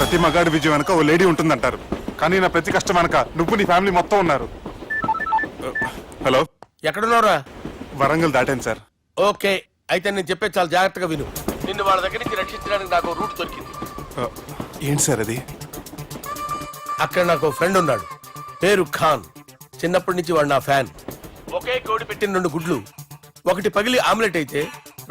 ప్రతి మగాడి విజయం వెనక ఓ లేడీ ఉంటుందంటారు, కానీ నా ప్రతి కష్టం వెనక నువ్వు నీ ఫ్యామిలీ మొత్తం ఉన్నారు. హలో, ఎక్కడున్నారా? వరంగల్ దాటాను సార్. ఓకే, అయితే నేను చెప్పే చాలా జాగ్రత్తగా విను. నిన్ను వాళ్ళ దగ్గర నుంచి రక్షించడానికి నాకు రూట్ దొరికింది. ఏంటి సార్ అది? అక్కడ నాకు ఫ్రెండ్ ఉన్నాడు, పేరు ఖాన్. చిన్నప్పటి నుంచి వాడు నా ఫ్యాన్. ఒకే కోడి పెట్టిన 2 గుడ్లు, ఒకటి పగిలి ఆమ్లెట్ అయితే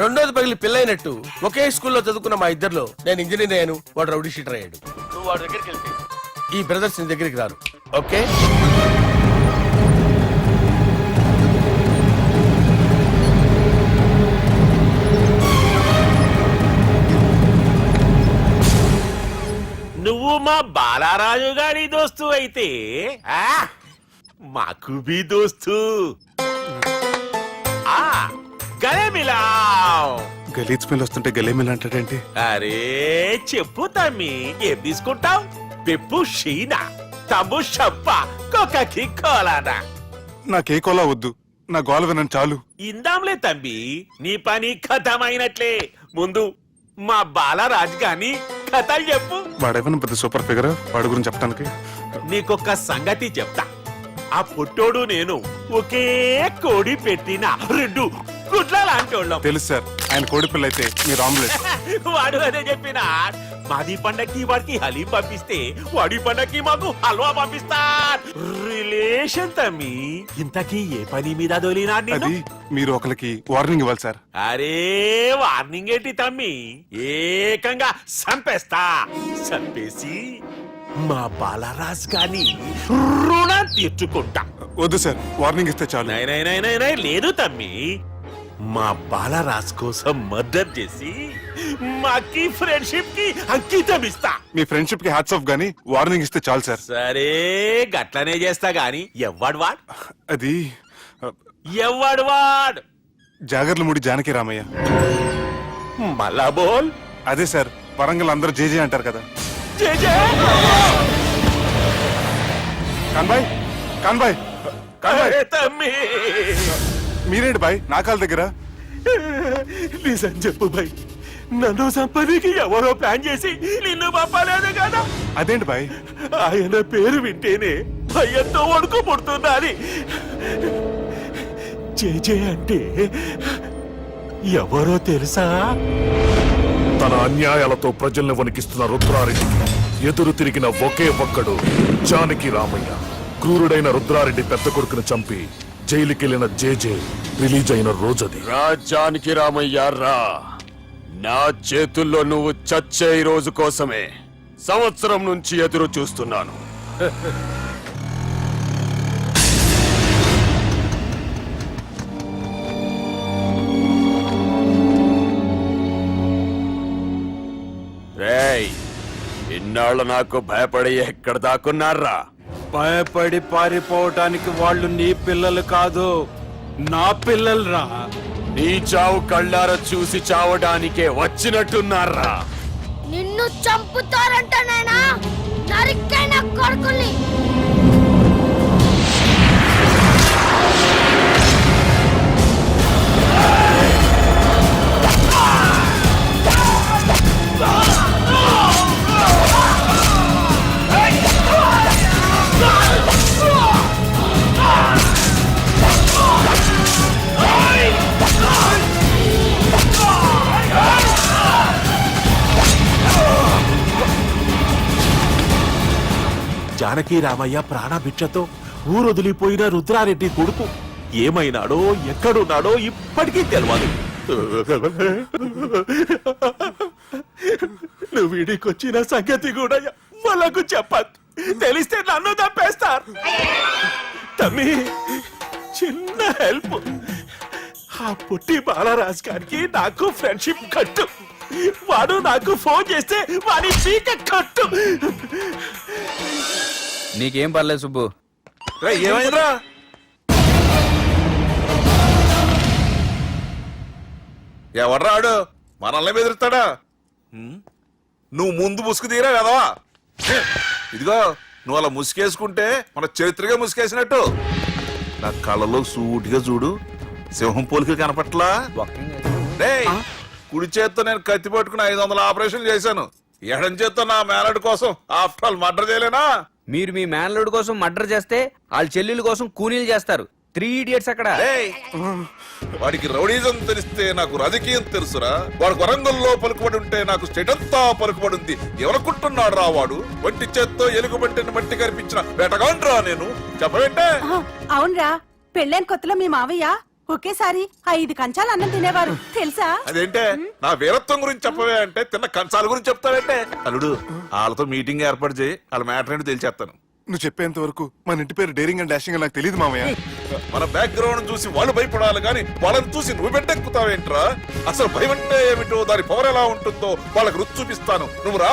రెండోది పగిలి పిల్లైనట్టు ఒకే స్కూల్లో చదువుకున్న మా ఇద్దరిలో నేను ఇంజనీర్ అయ్యాను, వాడు రౌడీ షీటర్ అయ్యాడు. నువ్వు వాడి దగ్గరికి వెళ్తే ఈ బ్రదర్స్ నీ దగ్గరికి రారు. ఓకే, నువ్వు మా బాలారాజు గారి దోస్తు అయితే మాకు బి దోస్తు. గలే మిలావ్. గలీజ్ స్మెల్ వస్తుంటే గలేమిల్ అంటాడేంటి? అరే చెప్పు తమ్మి, ఏం తీసుకుంటావు? పెప్పు షీనా, తమ్ము షప్ప, కొకకి కోలానా? నాకే కోలా వద్దు, నా గోల వినను చాలు. ఇందాంలే తమ్మి, నీ పని ఖతమైనట్లే. ముందు మా బాలరాజు గాని కథలు చెప్పు. వాడేమన్నా పెద్ద సూపర్ ఫిగర్, వాడి గురించి చెప్పడానికి. నీకొక్క సంగతి చెప్తా. ఆ పుట్టోడు నేను ఒకే కోడి పెట్టిన 2 గుడ్ల లాంటోళ్ళం. తెలుసు సార్, ఆయన కోడి పిల్ల అయితే మీరు ఆమ్లెట్. వాడు అదే చెప్పిన. మాది పండక్కి వాడికి హలీం పంపిస్తే వాడి పండక్కి మాకు హల్వా పంపిస్తా. రిలేషన్ తమ్మి. ఇంతకీ ఏ పని మీద దొలినా? అది మీరు ఒకరికి వార్నింగ్ ఇవ్వాలి సార్. అరే వార్నింగ్ ఏంటి తమ్మి, ఏకంగా సంపేస్తా. సంపేసి మా బాలరాజ్ గాని రుణం తీర్చుకుంటా. వద్దు సార్, వార్నింగ్ ఇస్తే చాలు. నై లేదు తమ్మి, మా బాలరాజ్ కోసం మర్డర్ చేసి మాకి ఫ్రెండ్షిప్ కి అంకితం ఇస్తా. మీ ఫ్రెండ్షిప్ కి హ్యాట్స్ ఆఫ్ గానీ వార్నింగ్ ఇస్తే చాలు సార్. సరే గట్లనే చేస్తా గాని ఎవ్వడు వాడ్? అది ఎవ్వడు వాడ్? జాగర్లమూడి జానకి రామయ్య. మళ్ళా బోల్. అదే సార్, వరంగల్ అందరూ జేజే అంటారు కదా. జై జై కాన్బాయ్, కాన్బాయ్, కాన్బాయ్. తమ్మి, మీరేంటి బాయ్ నా కాళ్ళ దగ్గర? నిజం చెప్పు బాయ్, నన్ను సంపదికి ఎవరో ప్లాన్ చేసి నిన్ను పంపలేదు కదా? అదేంటి బాయ్? ఆయన పేరు వింటేనే భయంతో వణుకు పుడుతున్నది. జేజే అంటే ఎవరో తెలుసా? తన అన్యాయాలతో ప్రజల్ని వణికిస్తున్న రుద్రారెడ్డికి ఎదురు తిరిగిన ఒకే ఒక్కడు జానకి రామయ్య. క్రూరుడైన రుద్రారెడ్డి పెద్ద కొడుకును చంపి జైలుకెళ్లిన జేజే రిలీజ్ అయిన రోజది. రాజానికి రామయ్య రా, నా చేతుల్లో నువ్వు చచ్చే రోజు కోసమే సంవత్సరం నుంచి ఎదురు చూస్తున్నాను. రేయ్, ఇన్నాళ్ళు నాకు భయపడి ఎక్కడ దాక్కున్నారా? భయపడి పారిపోవటానికి వాళ్ళు నీ పిల్లలు కాదు, నా పిల్లలు రా. నీ చావు కళ్ళార చూసి చావడానికే వచ్చినట్టున్నారా? నిన్ను చంపుతారంటనేనా? నరికైన కొడుకుల్ని. జానకి రామయ్య ప్రాణభిక్షతో ఊరొదిలిపోయిన రుద్రారెడ్డి కొడుకు ఏమైనాడో ఎక్కడున్నాడో ఇప్పటికీ తెలియదు. నువ్వు వీడికొచ్చిన సంగతి కూడా వాళ్ళకు చెప్పద్దు, తెలిస్తే నన్ను తప్పేస్తారు. తమ్మి, చిన్న హెల్ప్. ఆ పుట్టి బాలరాజ్ గారికి నాకు ఫ్రెండ్షిప్ కట్టు. వాడు నాకు ఫోన్ చేస్తే వాడి చీక కట్టు. నీకేం పర్లేదు సుబ్బు. ఏమైందిరా? ఎవర్రాడు మనల్ని బెదిరిస్తాడా? నువ్వు ముందు ముసుగు తీరా కదవా? ఇదిగో నువ్వు అలా ముసుకేసుకుంటే మన చరిత్రగా ముసుకేసినట్టు. నా కళ్ళలో సూటిగా చూడు, సింహం పోలిక కనపట్లా? కుడి చేత్తో నేను కత్తి పట్టుకుని 500 ఆపరేషన్ చేశాను. ఎడం చేత్తో నా మేనడు కోసం ఆఫ్టర్ ఆల్ మర్డర్ చేయలేనా? మీరు మీ మేనల్లుడి కోసం మర్డర్ చేస్తే వాళ్ళ చెల్లెల కోసం కూనీలు చేస్తారు. 3 ఇడియట్స్ అక్కడ. ఏయ్! వాడికి రౌడీజం తెలిస్తే నాకు రాజకీయం తెలుసురా. వాడు వరంగల్లో పలుకుబడి ఉంటే నాకు స్టేట్ అంతా పలుకుబడి ఉంది. ఎవరనుకుంటున్నాడు రా వాడు? వంటి చేత్తో ఎలుగుబంటిని మట్టి కనిపించిన వేటగాండ్రా నేను. చెప్పబెట్టే అవునరా, పెళ్ళైన కొత్తలో మీ మావయ్య ఒకేసారి 5 కంచాలు అన్నం తినేవారు తెలుసా? అదేంటే నా వీరత్వం గురించి చెప్పవే అంటే తిన్న కంచాల గురించి చెప్తావేంటే? అల్లుడు వాళ్ళతో మీటింగ్ ఏర్పాటు చేయి, వాళ్ళ మ్యాటర్ ఏంటో తెలిసేస్తాను. నువ్వు చెప్పేంత వరకు మన ఇంటి పేరు డేరింగ్ అండ్ డాషింగ్ నాకు తెలియదు మామయ్య. మన బ్యాక్గ్రౌండ్ చూసి వాళ్ళు భయపడాలి కానీ వాళ్ళని చూసి నువ్వు బిడ్డెక్కుతావేంట్రా? అసలు భయం అంటే ఏమిటో, దాని పవర్ ఎలా ఉంటుందో వాళ్ళకి రుచి చూపిస్తాను. నువ్వు రా.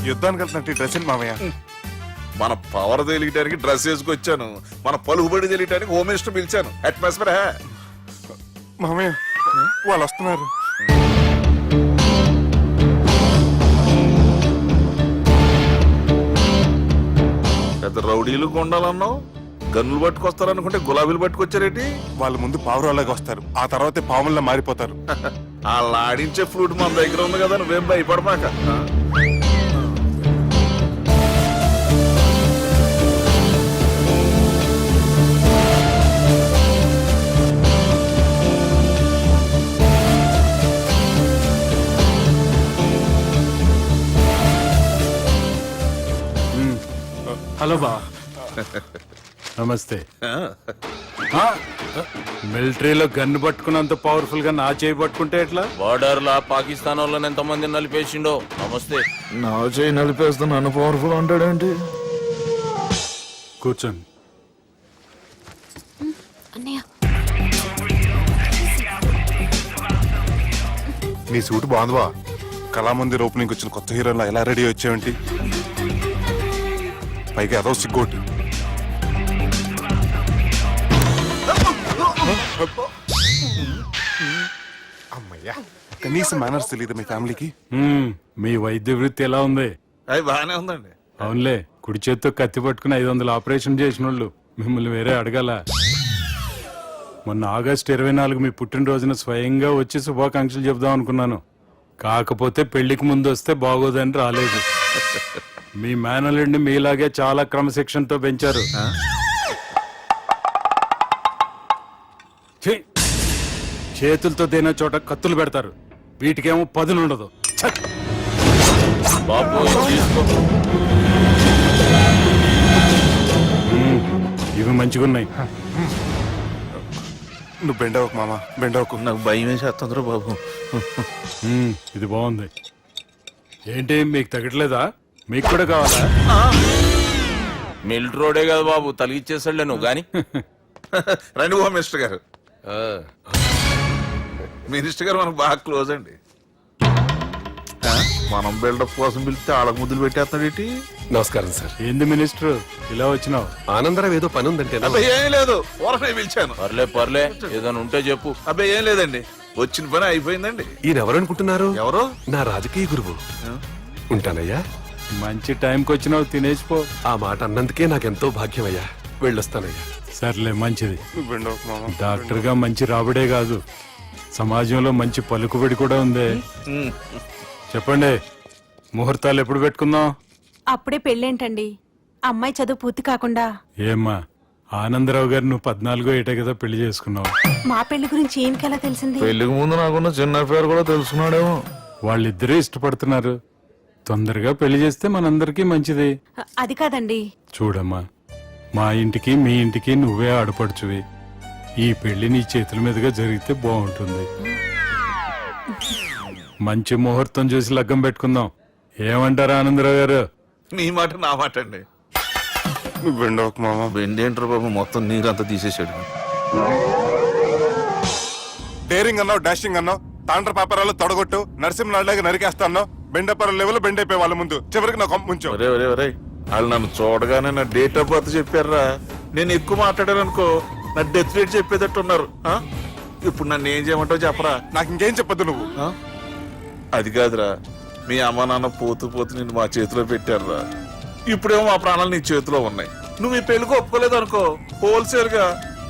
యుద్ధానికి వెళ్తున్నట్టు డ్రెస్ ఏంటి మామయ్య? మన పవర్ తెలియటానికి డ్రెస్ వేసుకొచ్చాను, మన పలుకుబడి తెలియటానికి హోమ్ మినిస్టర్ పిలిచాను. అట్మాస్ఫియర్ మామయ్య వాళ్ళు వస్తున్నారు. పెద్ద రౌడీలు కొండాలన్నావు, గన్నులు పట్టుకొస్తారనుకుంటే గులాబీలు పట్టుకొచ్చారేంటి? వాళ్ళ ముందు పావురాలాగా వస్తారు, ఆ తర్వాతే పాముల్లా మారిపోతారు. వాళ్ళు ఆడించే ఫ్లూట్ మన దగ్గర ఉంది కదా, నువ్వేం భయపడమాక. హలో బా, నమస్తే. మిలిటరీలో గన్ను పట్టుకున్నంత పవర్ఫుల్ గా నా చేయి పట్టుకుంటే ఎట్లా? బార్డర్ లా పాకిస్తాన్ వాళ్ళని ఎంతమంది నలిపేసిండో. నమస్తే. నా చేయి నలిపేస్తా నన్ను పవర్ఫుల్ అంటాడేంటి? కూర్చోండి. అన్నయ్య నీ సూట్ బాగుందివా. కళామందిర్ ఓపెనింగ్ వచ్చిన కొత్త హీరోలా ఎలా రెడీ వచ్చావేంటి? పైగా అదో సిగ్గోటి. అమ్మయ్యా, కనీసం మేనర్స్ తెలియదు మీ ఫ్యామిలీకి. మీ వైద్య వృత్తి ఎలా ఉంది? అది బాగానే ఉందండి. అవునులే, కుడి చేత్తో కత్తి పట్టుకుని 500 ఆపరేషన్ చేసిన వాళ్ళు మిమ్మల్ని వేరే అడగాల. మొన్న ఆగస్టు 24 మీ పుట్టినరోజున స్వయంగా వచ్చి శుభాకాంక్షలు చెబుదాం అనుకున్నాను. కాకపోతే పెళ్లికి ముందు వస్తే బాగోదని రాలేదు. మీ మేనల్లుడిని మీలాగే చాలా క్రమశిక్షణతో పెంచారు. ఛీ! చేతులతో దేనా చోట కత్తులు పెడతారు, వీటికేమో పదునుండదు. ఛ! బాబు తీసుకో. ఇవి మంచిగున్నాయి. నువ్వు బెండవకు మామ, బెండవకు. నాకు భయం వేసేస్తుందిరా బాబు. ఇది బాగుంది. ఏంటి మీకు తగ్గట్లేదా? మీకు కూడా కావాలా? మిలిటరీ రోడే కదా బాబు, తలిగిచ్చేసాడులే నువ్వు గాని. రండి హోమ్ మినిస్టర్ గారు. మినిస్టర్ గారు మనకు బాగా క్లోజ్ అండి. మనం బిల్డప్ కోసం పిలిస్తే ఆళ్ళకు ముద్దులు పెట్టేస్తాడు ఏంటి? నమస్కారం సార్. ఏంది మినిస్టర్ ఇలా వచ్చినావు? ఆనందరావు ఏదో పని ఉందంటే అబ్బాయి ఏం లేదు, ఊరనే పిలిచాను. పర్లే ఏదైనా ఉంటే చెప్పు. అబ్బాయి ఏం లేదండి, వచ్చిన పని అయిపోయిందండి. ఈయన ఎవరు అనుకుంటున్నారు? ఎవరు? నా రాజకీయ గురువు. ఉంటానయ్యా. మంచి టైంకి వచ్చినావు, తినేసిపో. ఆ మాట అన్నందుకే నాకెంతో భాగ్యమయ్యా. వెళ్ళొస్తానయ్యా. సర్లే, మంచిది. నువ్వు బెండవకు మామ. డాక్టర్ గా మంచి రాబడే కాదు, సమాజంలో మంచి పలుకుబడి కూడా ఉంది. చెప్పండి, ముహూర్తాలు ఎప్పుడు పెట్టుకుందాం? అప్పుడే పెళ్ళేంటండి, అమ్మాయి చదువు పూర్తి కాకుండా. ఏమ్మా, ఆనందరావు గారు నువ్వు 14 ఏటే కదా పెళ్లి చేసుకున్నావు. మా పెళ్లి గురించి ఈయనకెలా తెలిసింది? పెళ్లికి ముందు నాకున్న చిన్న పేరు కూడా తెలుసుకున్నాడేమో. వాళ్ళిద్దరే ఇష్టపడుతున్నారు. తొందరగా పెళ్లి చేస్తే మనందరికీ మంచిది. అది కాదండి. చూడమ్మా, మా ఇంటికి మీ ఇంటికి నువ్వే ఆడపడుచువి. ఈ పెళ్లి నీ చేతుల మీదుగా జరిగితే బాగుంటుంది. మంచి ముహూర్తం చూసి లగ్గం పెట్టుకుందాం. ఏమంటారా ఆనందరావు గారు? నీ మాట నా మాట అండి. నువ్వు బెండవకు మామ. బెండేంటర్ బాబు మొత్తం నీరంతా తీసేసాడు. డేరింగ్ అన్నావు, డాషింగ్ అన్నావు, తాండ్ర పాపరాలు తొడగొట్టు, నరసింహలాగా నరికేస్తా అన్నావు. బెండపర లెవెల్ బెండ్ అయిపోయి వాళ్ళ ముందు చివరికి నా కొంప ముంచావు. ఒరే ఒరే ఒరే, వాళ్ళు నన్ను చూడగానే నా డేట్ ఆఫ్ బర్త్ చెప్పారా? నేను ఎక్కువ మాట్లాడాను అనుకో, నా డెత్ రేట్ చెప్పేటట్టు ఉన్నారు. ఇప్పుడు నన్ను ఏం చేయమంటావు చెప్పరా? నాకు ఇంకేం చెప్పొద్దు నువ్వు. అది కాదురా, మీ అమ్మ నాన్న పోతూ పోతూ నిన్ను మా చేతిలో పెట్టారురా. ఇప్పుడేమో మా ప్రాణాలు నీ చేతిలో ఉన్నాయి. నువ్వు ఈ పెళ్లికి ఒప్పుకోలేదు అనుకో, హోల్సేల్ గా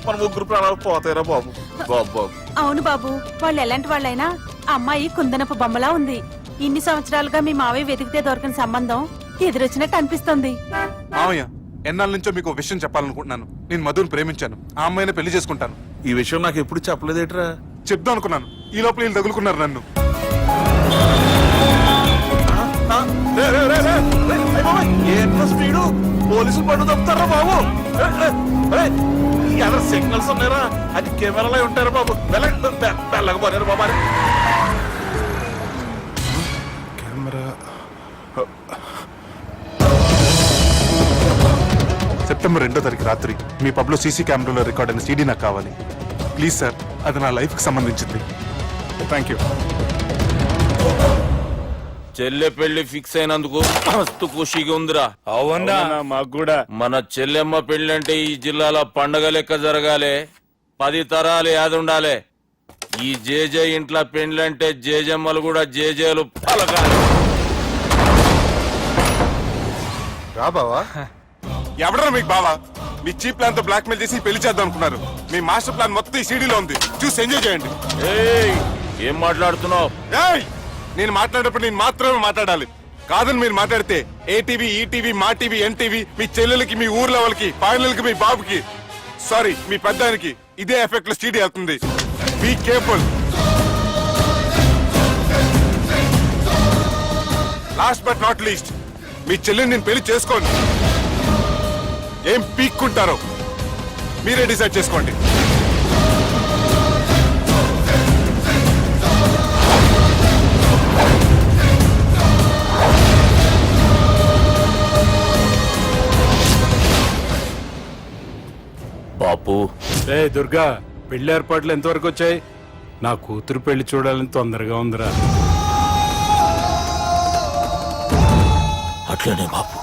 మన ముగ్గురు ప్రాణాలు పోతాయిరా బాబు. బాబు బాబు అవును బాబు, వాళ్ళు ఎలాంటి వాళ్ళైనా అమ్మాయి కుందనపు బొమ్మలా ఉంది. ఇన్ని సంవత్సరాలుగా మీ మావయ్య వెతికితే దొరకని సంబంధం ఎదురొచ్చినట్టు అనిపిస్తుంది. మామయ్య, ఎన్నాళ్ళ నుంచో మీకు ఒక విషయం చెప్పాలనుకుంటున్నాను. నేను మధుని ప్రేమించాను. ఆ అమ్మాయిని పెళ్లి చేసుకుంటాను. ఈ విషయం నాకు ఎప్పుడు చెప్పలేదేట్రా? చెప్దాం అనుకున్నాను. ఈ లోపల వీళ్ళు తగులుకున్నారు నన్ను. ఏంట్రా స్పీడు? పోలీసులు పట్టు తప్పుతారా బాబు? ఎవరు సిగ్నల్స్ ఉన్నారా? అది కెమెరాలో ఉంటారా బాబు? వెళ్ళకపోయారు బాబా. కెమెరా సెప్టెంబర్ 2వ తారీఖు రాత్రి మీ పబ్లో సీసీ కెమెరాలో రికార్డ్ అయిన సీడీ నాకు కావాలి. ప్లీజ్ సార్, అది నా లైఫ్కి సంబంధించింది. Thank you. చెల్లె పెళ్లి ఫిక్స్ అయినందుకు మస్తు ఖుషిగా ఉందిరా. అవునా? మాకు కూడా. మన చెల్లెమ్మ పెళ్లి అంటే ఈ జిల్లాలో పండగ లెక్క జరగాలి. 10 తరాలు యాదుండాలి. ఈ జేజే ఇంట్లో పెండ్లంటే జేజమ్మలు కూడా జేజేలు పలకాలి. రా బావా. ఎవడరా మీకు బావా? మీ చీప్ ప్లాన్ తో బ్లాక్ మెయిల్ చేసి పెళ్లి చేద్దాం అనుకున్నారు. మీ మాస్టర్ ప్లాన్ మొత్తం ఈ సీడీలో ఉంది. చూసి ఎంజాయ్ చేయండి. ఏయ్, ఏం మాట్లాడుతున్నావు? ఏయ్, నేను మాట్లాడేటప్పుడు నేను మాత్రమే మాట్లాడాలి. కాదని మీరు మాట్లాడితే ఏటీవీ, ఈటీవీ, మా టీవీ, ఎన్టీవీ, మీ చెల్లెలకి, మీ ఊర్లో వాళ్ళకి, ఫైనల్కి మీ బాబుకి, సారీ మీ పెద్దానికి ఇదే ఎఫెక్ట్ లో సీడీ అవుతుంది. Be careful. Last but not least, మీ చెల్లెని నేను పెళ్లి చేసుకోండి. ఏం పీక్కుంటారో మీరే డిసైడ్ చేసుకోండి. బాపు, ఏ దుర్గా, పెళ్లి ఏర్పాట్లు ఎంతవరకు వచ్చాయి? నా కూతురు పెళ్లి చూడాలని తొందరగా ఉందిరా. అట్లనే బాపు.